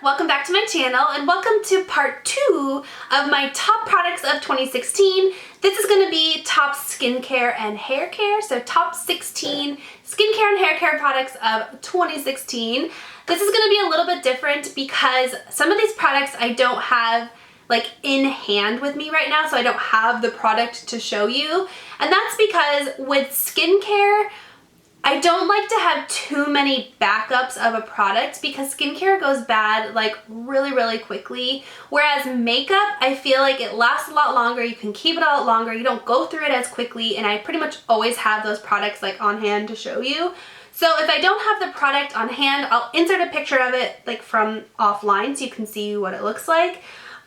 welcome back to my channel and welcome to part 2 of my top products of 2016. This is going to be top skincare and hair care, so top 16 skincare and hair care products of 2016. This is going to be a little bit different because some of these products I don't have like in hand with me right now, so I don't have the product to show you. And that's because with skincare, I don't like to have too many backups of a product because skincare goes bad like really quickly. Whereas makeup, I feel like it lasts a lot longer. You can keep it a lot longer. You don't go through it as quickly, and I pretty much always have those products like on hand to show you. So if I don't have the product on hand, I'll insert a picture of it like from offline so you can see what it looks like.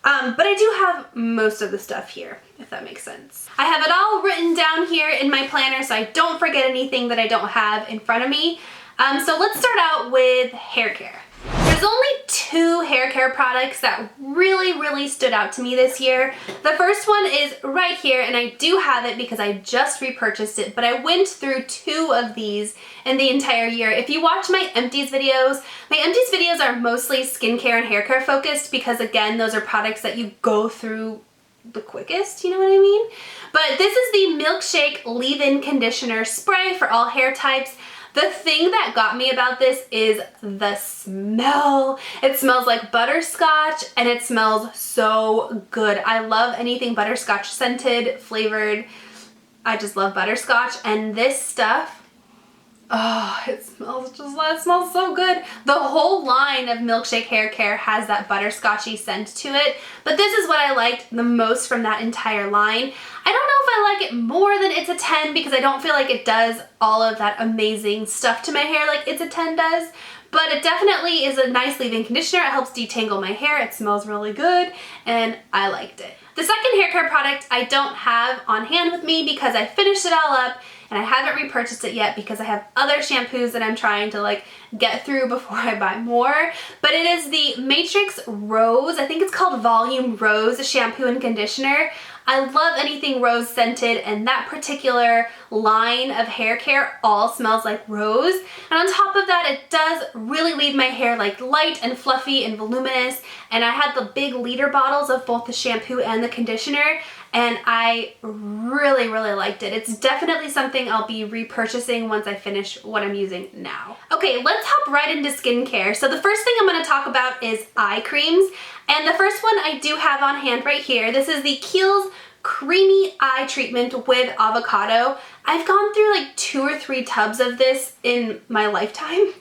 But I do have most of the stuff here, if that makes sense. I have it all written down here in my planner so I don't forget anything that I don't have in front of me. So let's start out with hair care. There's only 2 hair care products that really stood out to me this year. The first one is right here, and I do have it because I just repurchased it, but I went through 2 of these in the entire year. If you watch my empties videos are mostly skincare and hair care focused because again, those are products that you go through the quickest, you know what I mean? But this is the Milkshake leave-in conditioner spray for all hair types. The thing that got me about this is the smell. It smells like butterscotch and it smells so good. I love anything butterscotch scented, flavored. I just love butterscotch, and this stuff, oh, it smells so good. The whole line of Milkshake hair care has that butterscotchy scent to it, but this is what I liked the most from that entire line. I don't know if I like it more than It's a 10 because I don't feel like it does all of that amazing stuff to my hair like It's a 10 does, but it definitely is a nice leave-in conditioner. It helps detangle my hair. It smells really good and I liked it. The second hair care product I don't have on hand with me because I finished it all up and I haven't repurchased it yet because I have other shampoos that I'm trying to like get through before I buy more. But it is the Matrix Rose, I think it's called Volume Rose shampoo and conditioner. I love anything rose scented, and that particular line of hair care all smells like rose. And on top of that, it does really leave my hair like light and fluffy and voluminous. And I had the big liter bottles of both the shampoo and the conditioner, and I really liked it. It's definitely something I'll be repurchasing once I finish what I'm using now. Okay, let's hop right into skincare. So the first thing I'm going to talk about is eye creams. And the first one I do have on hand right here. This is the Kiehl's Creamy Eye Treatment with Avocado. I've gone through like 2 or 3 tubs of this in my lifetime.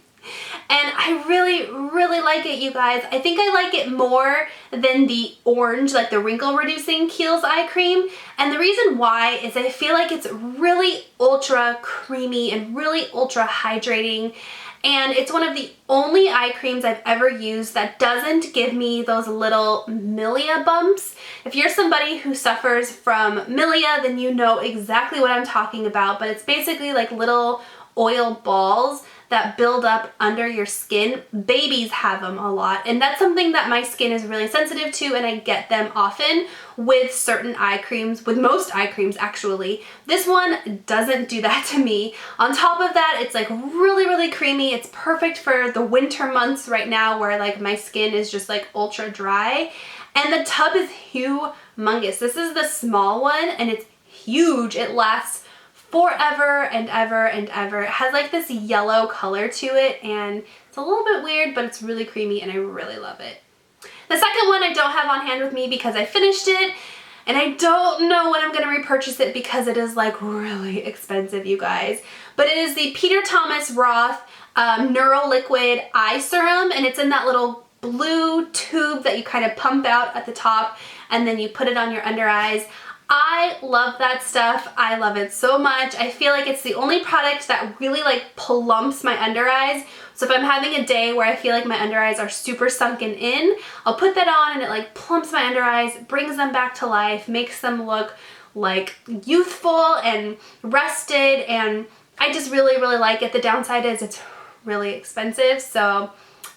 And I really like it, you guys. I think I like it more than the orange, like the wrinkle reducing Kiehl's eye cream. And the reason why is I feel like it's really ultra creamy and really ultra hydrating. And it's one of the only eye creams I've ever used that doesn't give me those little milia bumps. If you're somebody who suffers from milia, then you know exactly what I'm talking about. But it's basically like little oil balls that build up under your skin. Babies have them a lot, and that's something that my skin is really sensitive to, and I get them often with certain eye creams, with most eye creams actually. This one doesn't do that to me. On top of that, it's like really creamy. It's perfect for the winter months right now where like my skin is just like ultra dry. And the tub is humongous. This is the small one and it's huge. It lasts forever and ever and ever. It has like this yellow color to it and it's a little bit weird, but it's really creamy and I really love it. The second one I don't have on hand with me because I finished it and I don't know when I'm going to repurchase it because it is like really expensive, you guys. But it is the Peter Thomas Roth Neuro Liquid Eye Serum, and it's in that little blue tube that you kind of pump out at the top and then you put it on your under eyes. I love that stuff. I love it so much. I feel like it's the only product that really like plumps my under eyes. So if I'm having a day where I feel like my under eyes are super sunken in, I'll put that on and it like plumps my under eyes, brings them back to life, makes them look like youthful and rested, and I just really like it. The downside is it's really expensive, so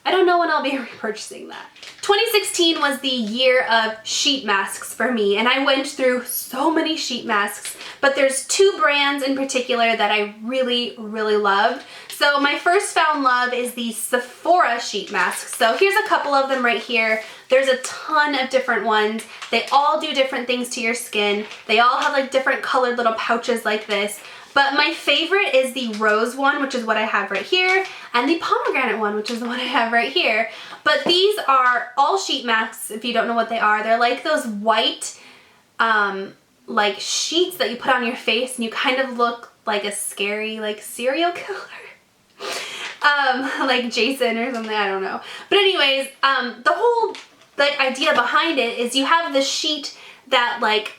I don't know when I'll be repurchasing that. 2016 was the year of sheet masks for me, and I went through so many sheet masks, but there's two brands in particular that I really, really loved. So my first found love is the Sephora sheet masks. So here's a couple of them right here. There's a ton of different ones. They all do different things to your skin. They all have like different colored little pouches like this. But my favorite is the rose one, which is what I have right here, and the pomegranate one, which is the one I have right here. But these are all sheet masks, if you don't know what they are. They're like those white, like sheets that you put on your face and you kind of look like a scary, like serial killer. Like Jason or something, I don't know. But anyways, the whole like idea behind it is you have the sheet that like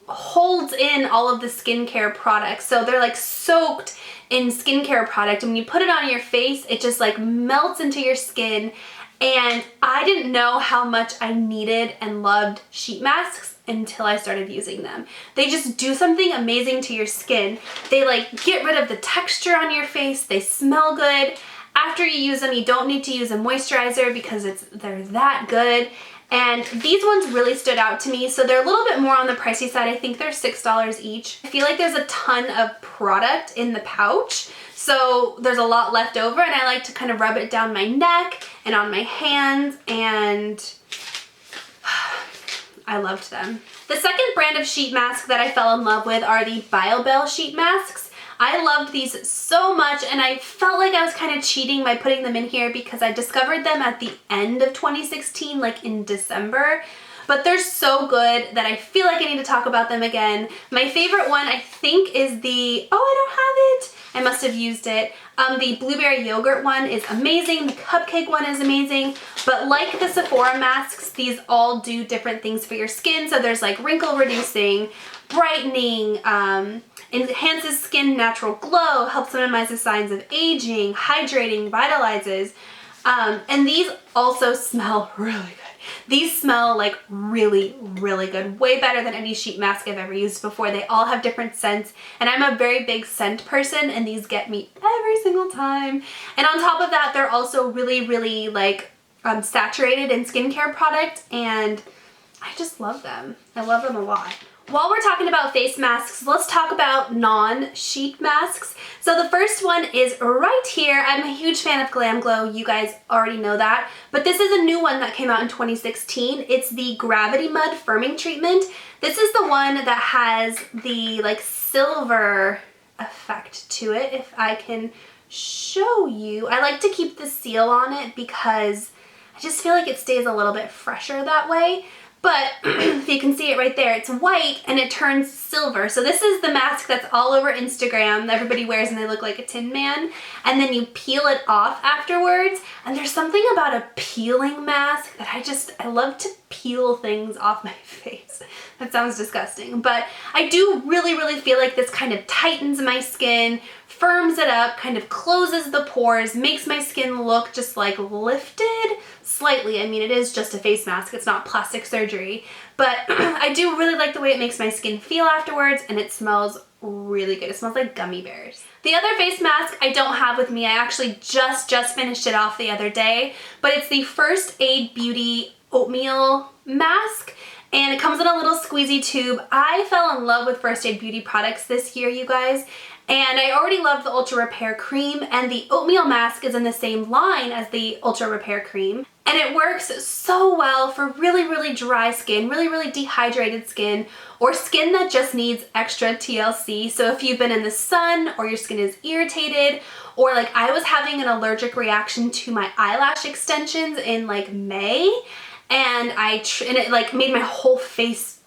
holds in all of the skincare products. So they're like soaked in skincare product, and when you put it on your face, it just like melts into your skin. And I didn't know how much I needed and loved sheet masks until I started using them. They just do something amazing to your skin. They like get rid of the texture on your face. They smell good. After you use them, you don't need to use a moisturizer because they're that good. And these ones really stood out to me. So they're a little bit more on the pricey side. I think they're $6 each. I feel like there's a ton of product in the pouch, so there's a lot left over, and I like to kind of rub it down my neck and on my hands, and I loved them. The second brand of sheet mask that I fell in love with are the BioBell sheet masks. I loved these so much, and I felt like I was kind of cheating by putting them in here because I discovered them at the end of 2016, like in December. But they're so good that I feel like I need to talk about them again. My favorite one, I think, is the, oh, I don't have it. I must have used it. The blueberry yogurt one is amazing. The cupcake one is amazing. But like the Sephora masks, these all do different things for your skin. So there's like wrinkle reducing, brightening, enhances skin natural glow, helps minimize the signs of aging, hydrating, vitalizes. And these also smell really good. These smell like really, really good. Way better than any sheet mask I've ever used before. They all have different scents, and I'm a very big scent person, and these get me every single time. And on top of that, they're also really, really like saturated in skincare product, and I just love them. I love them a lot. While we're talking about face masks, let's talk about non-sheet masks. So the first one is right here. I'm a huge fan of Glam Glow. You guys already know that. But this is a new one that came out in 2016. It's the Gravity Mud Firming Treatment. This is the one that has the like silver effect to it, if I can show you. I like to keep the seal on it because I just feel like it stays a little bit fresher that way. But if you can see it right there, it's white and it turns silver. So this is the mask that's all over Instagram that everybody wears and they look like a Tin Man. And then you peel it off afterwards. And there's something about a peeling mask that I love to peel things off my face. That sounds disgusting. But I do really, really feel like this kind of tightens my skin, firms it up, kind of closes the pores, makes my skin look just like lifted slightly. I mean, it is just a face mask. It's not plastic surgery. But I do really like the way it makes my skin feel afterwards, and it smells really good. It smells like gummy bears. The other face mask I don't have with me. I actually just finished it off the other day. But it's the First Aid Beauty Oatmeal Mask. And it comes in a little squeezy tube. I fell in love with First Aid Beauty products this year, you guys. And I already love the Ultra Repair Cream, and the oatmeal mask is in the same line as the Ultra Repair Cream. And it works so well for really, really dry skin, really, really dehydrated skin, or skin that just needs extra TLC. So if you've been in the sun, or your skin is irritated, or like I was having an allergic reaction to my eyelash extensions in like May, and it like made my whole face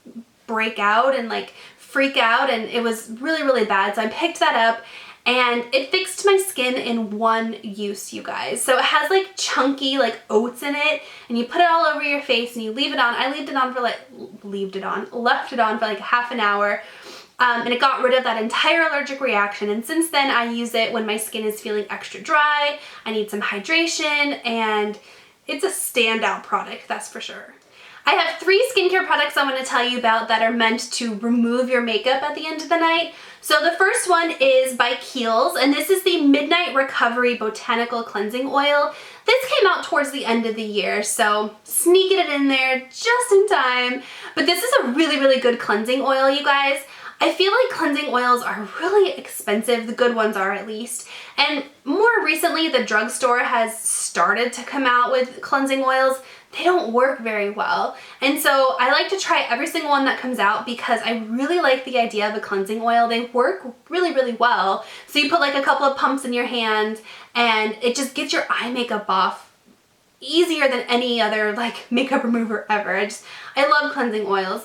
break out and like freak out, and it was really, really bad. So I picked that up, and it fixed my skin in one use, you guys. So it has like chunky like oats in it, and you put it all over your face and you leave it on. I left it on for like half an hour. And it got rid of that entire allergic reaction, and since then I use it when my skin is feeling extra dry, I need some hydration, and it's a standout product, that's for sure. I have 3 skincare products I want to tell you about that are meant to remove your makeup at the end of the night. So the first one is by Kiehl's, and this is the Midnight Recovery Botanical Cleansing Oil. This came out towards the end of the year, so sneaking it in there just in time. But this is a really, really good cleansing oil, you guys. I feel like cleansing oils are really expensive, the good ones are at least. And more recently, the drugstore has started to come out with cleansing oils. They don't work very well. And so I like to try every single one that comes out because I really like the idea of a cleansing oil. They work really, really well. So you put like a couple of pumps in your hand and it just gets your eye makeup off easier than any other like makeup remover ever. I love cleansing oils.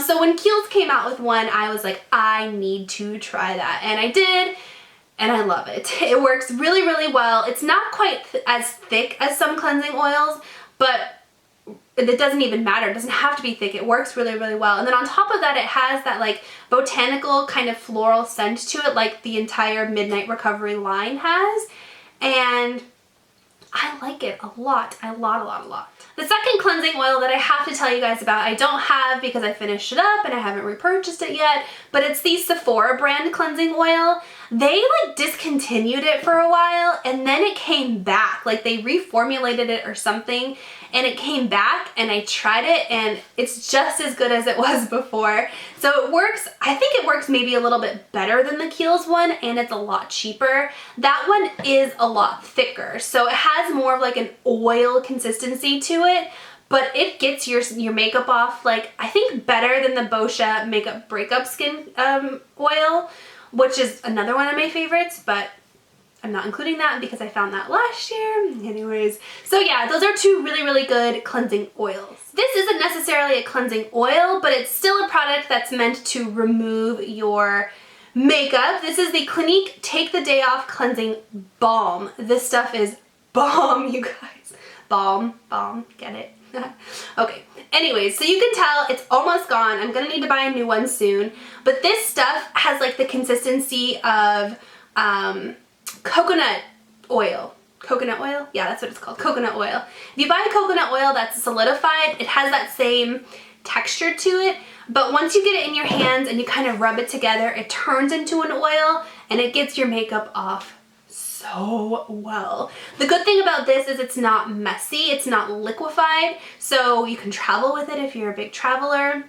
So when Kiehl's came out with one, I was like, I need to try that. And I did, and I love it. It works really, really well. It's not quite as thick as some cleansing oils, but it doesn't even matter. It doesn't have to be thick. It works really, really well. And then on top of that, it has that like botanical kind of floral scent to it, like the entire Midnight Recovery line has. And I like it a lot. A lot. The second cleansing oil that I have to tell you guys about, I don't have because I finished it up and I haven't repurchased it yet, but it's the Sephora brand cleansing oil. They like discontinued it for a while and then it came back. Like they reformulated it or something and it came back and I tried it and it's just as good as it was before. So it works, I think it works maybe a little bit better than the Kiehl's one and it's a lot cheaper. That one is a lot thicker. So it has more of like an oil consistency to it, but it gets your makeup off like I think better than the Boscia Makeup Breakup Skin oil, which is another one of my favorites, but I'm not including that because I found that last year. Anyways, so yeah, those are two really, really good cleansing oils. This isn't necessarily a cleansing oil, but it's still a product that's meant to remove your makeup. This is the Clinique Take the Day Off Cleansing Balm. This stuff is bomb, you guys. Balm, get it? Okay, anyways, so you can tell it's almost gone. I'm gonna need to buy a new one soon. But this stuff has like the consistency of coconut oil. Coconut oil? Yeah, that's what it's called, coconut oil. If you buy coconut oil that's solidified, it has that same texture to it, but once you get it in your hands and you kind of rub it together, it turns into an oil and it gets your makeup off so well. The good thing about this is it's not messy, it's not liquefied, so you can travel with it if you're a big traveler.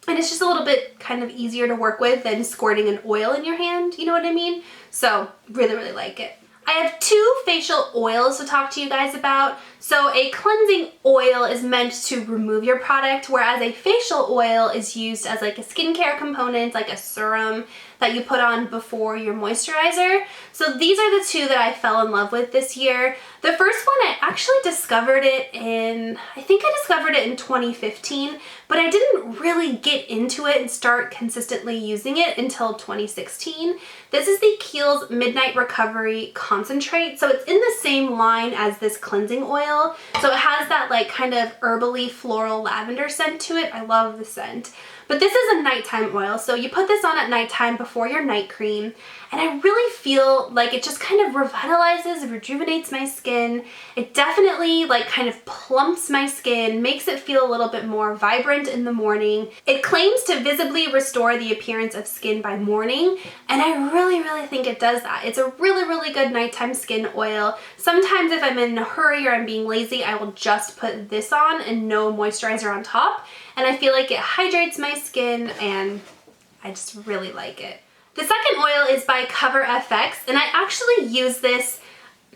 And it's just a little bit kind of easier to work with than squirting an oil in your hand, you know what I mean? So really, really like it. I have two facial oils to talk to you guys about. So a cleansing oil is meant to remove your product, whereas a facial oil is used as like a skincare component, like a serum that you put on before your moisturizer. So these are the two that I fell in love with this year. The first one, I actually discovered it in, I think I discovered it in 2015, but I didn't really get into it and start consistently using it until 2016. This is the Kiehl's Midnight Recovery Concentrate. So it's in the same line as this cleansing oil. So it has that like kind of herbally floral lavender scent to it. I love the scent. But this is a nighttime oil, so you put this on at nighttime before your night cream, and I really feel like it just kind of revitalizes, rejuvenates my skin. It definitely like kind of plumps my skin, makes it feel a little bit more vibrant in the morning. It claims to visibly restore the appearance of skin by morning, and I really, really think it does that. It's a really, really good nighttime skin oil. Sometimes if I'm in a hurry or I'm being lazy, I will just put this on and no moisturizer on top. And I feel like it hydrates my skin and I just really like it. The second oil is by Cover FX, and I actually use this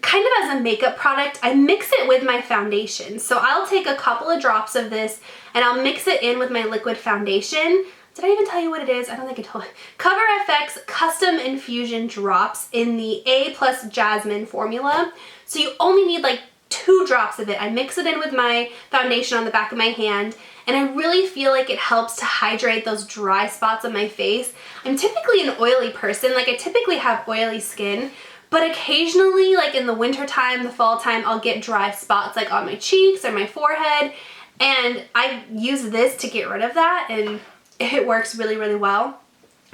kind of as a makeup product. I mix it with my foundation. So I'll take a couple of drops of this and I'll mix it in with my liquid foundation. Did I even tell you what it is? I don't think I told you. Cover FX Custom Infusion Drops in the A+ Jasmine formula. So you only need like 2 drops of it. I mix it in with my foundation on the back of my hand, and I really feel like it helps to hydrate those dry spots on my face. I'm typically an oily person, like I typically have oily skin, but occasionally, like in the winter time, the fall time, I'll get dry spots like on my cheeks or my forehead, and I use this to get rid of that, and it works really, really well.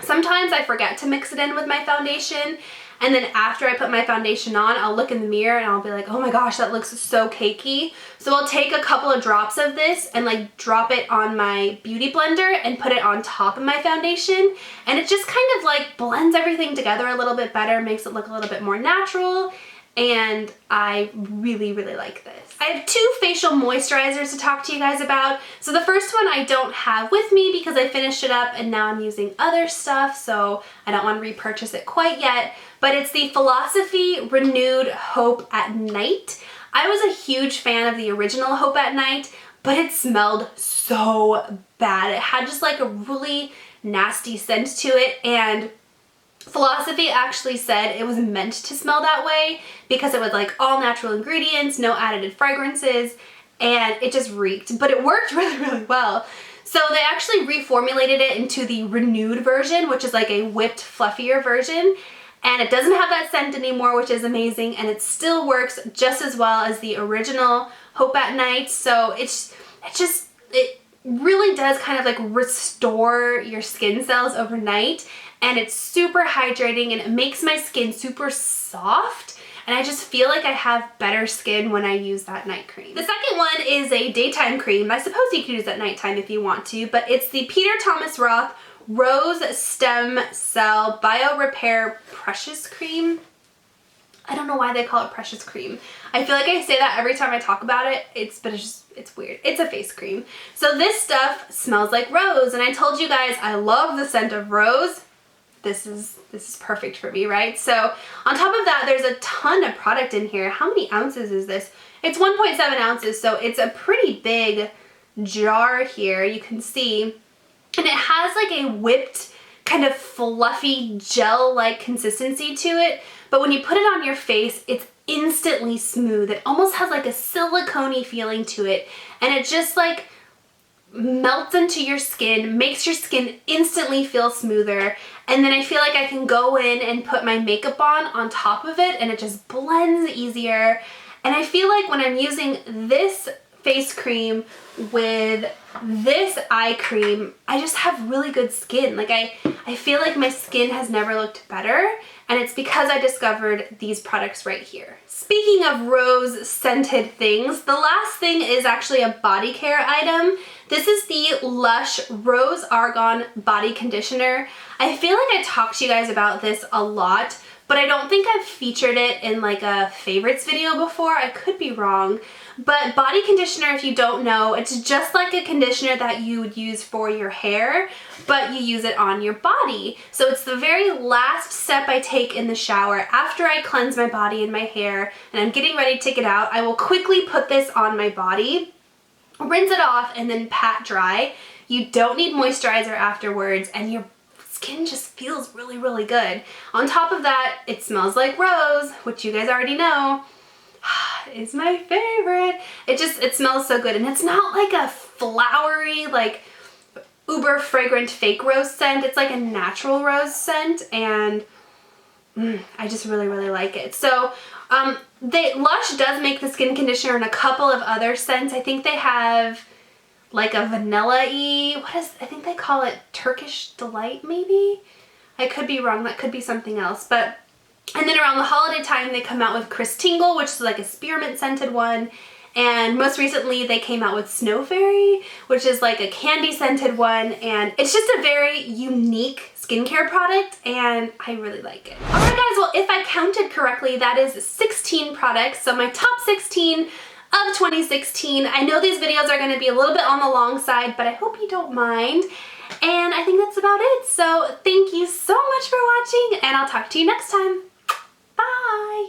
Sometimes I forget to mix it in with my foundation, and then after I put my foundation on, I'll look in the mirror and I'll be like, oh my gosh, that looks so cakey. So I'll take a couple of drops of this and like drop it on my beauty blender and put it on top of my foundation. And it just kind of like blends everything together a little bit better, makes it look a little bit more natural. and I really, really like this. I have 2 facial moisturizers to talk to you guys about. So the first one I don't have with me because I finished it up and now I'm using other stuff, so I don't want to repurchase it quite yet, but it's the Philosophy Renewed Hope at Night. I was a huge fan of the original Hope at Night, but it smelled so bad. It had just like a really nasty scent to it, and Philosophy actually said it was meant to smell that way because it was like all natural ingredients, no added fragrances, and it just reeked, but it worked really, really well. So they actually reformulated it into the renewed version, which is like a whipped, fluffier version, and it doesn't have that scent anymore, which is amazing, and it still works just as well as the original Hope at Night. So it really does kind of like restore your skin cells overnight, and it's super hydrating and it makes my skin super soft, and I just feel like I have better skin when I use that night cream. The second one is a daytime cream. I suppose you could use at nighttime if you want to, but it's the Peter Thomas Roth Rose Stem Cell Bio Repair Precious Cream. I don't know why they call it Precious Cream. I feel like I say that every time I talk about it, it's weird. It's a face cream. So this stuff smells like rose, and I told you guys I love the scent of rose. This is perfect for me, right? So on top of that, there's a ton of product in here. How many ounces is this? It's 1.7 ounces, so it's a pretty big jar here, you can see. And it has like a whipped, kind of fluffy gel-like consistency to it, but when you put it on your face, it's instantly smooth. It almost has like a silicone-y feeling to it, and it just like melts into your skin, makes your skin instantly feel smoother, and then I feel like I can go in and put my makeup on top of it, and it just blends easier. And I feel like when I'm using this face cream with this eye cream, I just have really good skin. Like I feel like my skin has never looked better, and it's because I discovered these products right here. Speaking of rose scented things, the last thing is actually a body care item. This is the Lush Rose Argan Body Conditioner. I feel like I talked to you guys about this a lot, but I don't think I've featured it in like a favorites video before. I could be wrong. But body conditioner, if you don't know, it's just like a conditioner that you would use for your hair, but you use it on your body. So it's the very last step I take in the shower after I cleanse my body and my hair, and I'm getting ready to take it out. I will quickly put this on my body, rinse it off, and then pat dry. You don't need moisturizer afterwards, and your skin just feels really, really good. On top of that, it smells like rose, which you guys already know is my favorite. It smells so good, and it's not like a flowery, like uber fragrant fake rose scent. It's like a natural rose scent, and I just really, really like it. So Lush does make the skin conditioner in a couple of other scents. I think they have like a vanilla-y, I think they call it Turkish Delight maybe? I could be wrong, that could be something else. But and then around the holiday time, they come out with Chris Tingle, which is like a spearmint scented one. And most recently, they came out with Snow Fairy, which is like a candy scented one. And it's just a very unique skincare product, and I really like it. All right, guys, well, if I counted correctly, that is 16 products. So my top 16 of 2016. I know these videos are going to be a little bit on the long side, but I hope you don't mind. And I think that's about it. So thank you so much for watching, and I'll talk to you next time. Bye!